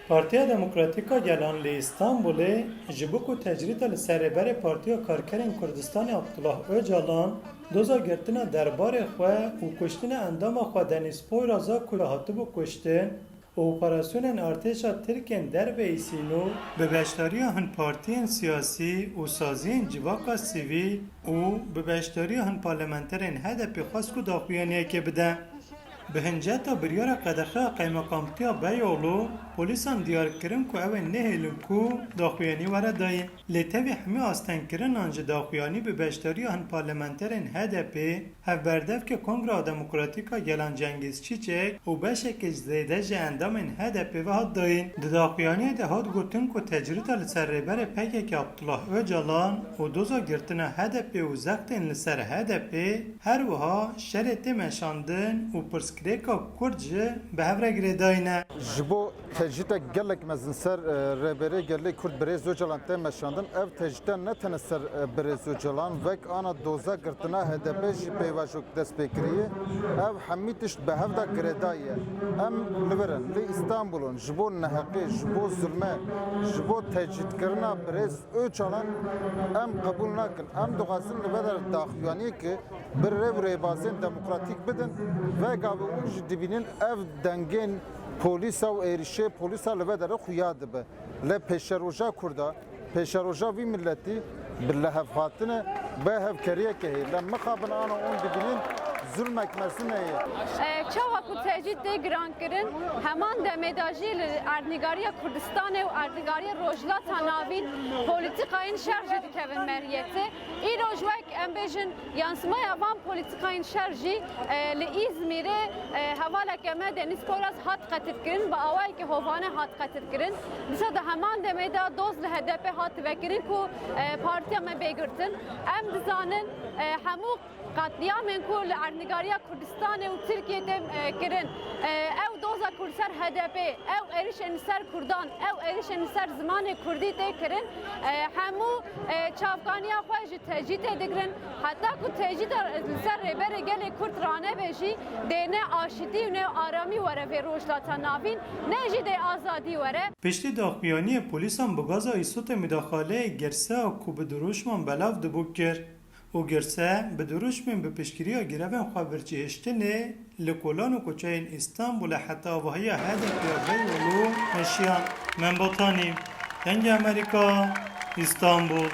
Partiya Demokratîka Gelan li İstanbulê ji bo ku tecrîta li Serêberê Partiya Karkerên Kurdistanê Abdullah Öcalan doza girtina derbarê xwe û kuştina endama xwe Deniz Poyraz'a ku hatibû kuştin û operasyonên artêşa Tirkên derveyî Sînû bi beşdariya hin partiyên siyasî û saziyên civaka sivîl û bi beşdariya hin parlamenterên HDP xwest ku daxuyaniyekê bide. Bi hinceta biryara qedexeya qeymeqamtiya Beyoğlu, polîsan diyar kirin ku ew ê nehêlin ku daxuyanî were dayîn. Lê tevî hemî astenkirinan ji daxuyanî bi beşdariya hin parlamenterên HDP, hevberdevke Kongra Demokratîka Gelan Cengiz Çiçek û beşekî zêde ji endamên HDP ve hat dayîn. Di daxuyaniyê de hat gotin ku tecrîta li ser rêberê PKK Abdullah Öcalan û doza girtina HDP û zextên li ser HDP her wiha şerê tê meşandin û pirsgirêka Kurd ji bi hev re girêdayîne. Ji bo tecrîta gelek mezin ser rêberê gelê Kurd Birêz Öcalan tê meşandin, ev tecrîta ne tene ser Birêz Öcalan vek ana doza girtina HDP jî peyvaşok dest pê kiriye, ev hemî tişt bi hev de girêdaye. Em li verin li İstanbul'un ji bo neheqê, ji bo zulme, ji bo tecrîtkirina Birêz Öcalan em qebûl nakin. Em dixwazin li ber daxuyaniyekê bir rêv rêbazên demokratîk bidin ve gavê û jî dibînin ev dengên polîsa û êrişê polîsa li vê derê xuya dibe. Lê pêşeroja Kurda, pêşeroja vî milletî bi lehevhatine bi hevkeriyekê heye. Lê mixabin ana ûn dibînin zulmek mesineye. Çawa ku tecrît tê girankirin heman demêda jî li erdnîgariya Kurdistanê û erdnîgariya rojhilata navîn polîtîkayên şer jî dikevin meriyetê. Îro ji wek em bêjin yansımaya van polîtîkayên şer jî li İzmîrê hevaleke me Deniz Poyraz hat qetilkirin bi awayekî hovane hat qetilkirin. Dîsa di heman demêda doz li HDP hat vekirin ku partiya me bêgirtin. Em dizanin hemû قاتلیامên ku li erdnîgariya Kurdistanê û Tirkiyeyê kirin. Ew doza Kurd ser HDP, ew êrişên li ser Kurdan, ew êrişên li ser zimanê Kurdî tê kirin. Hemû çavkaniya xwe ji tecrît tê dikirin. Heta ku tecrît li ser rêberê gelê Kurd ranebe jî dê ne aşîtî û ne aramî were vê rojhilata navîn, ne jî dê azadî were. Piştî daxuyaniyê polîsan bi gaza îsotê müdaxaleyê Gerseya ku bi dirûjman belav dibû kir. û girse bi dirûjmên bi piştgiriya girevên xwe birçîhiştinê li kolan û koçeyên İstanbulê heta vahiya HDP Beyoğlu meşiyan. Min Botanî, Dengê Amerîka, İstanbul.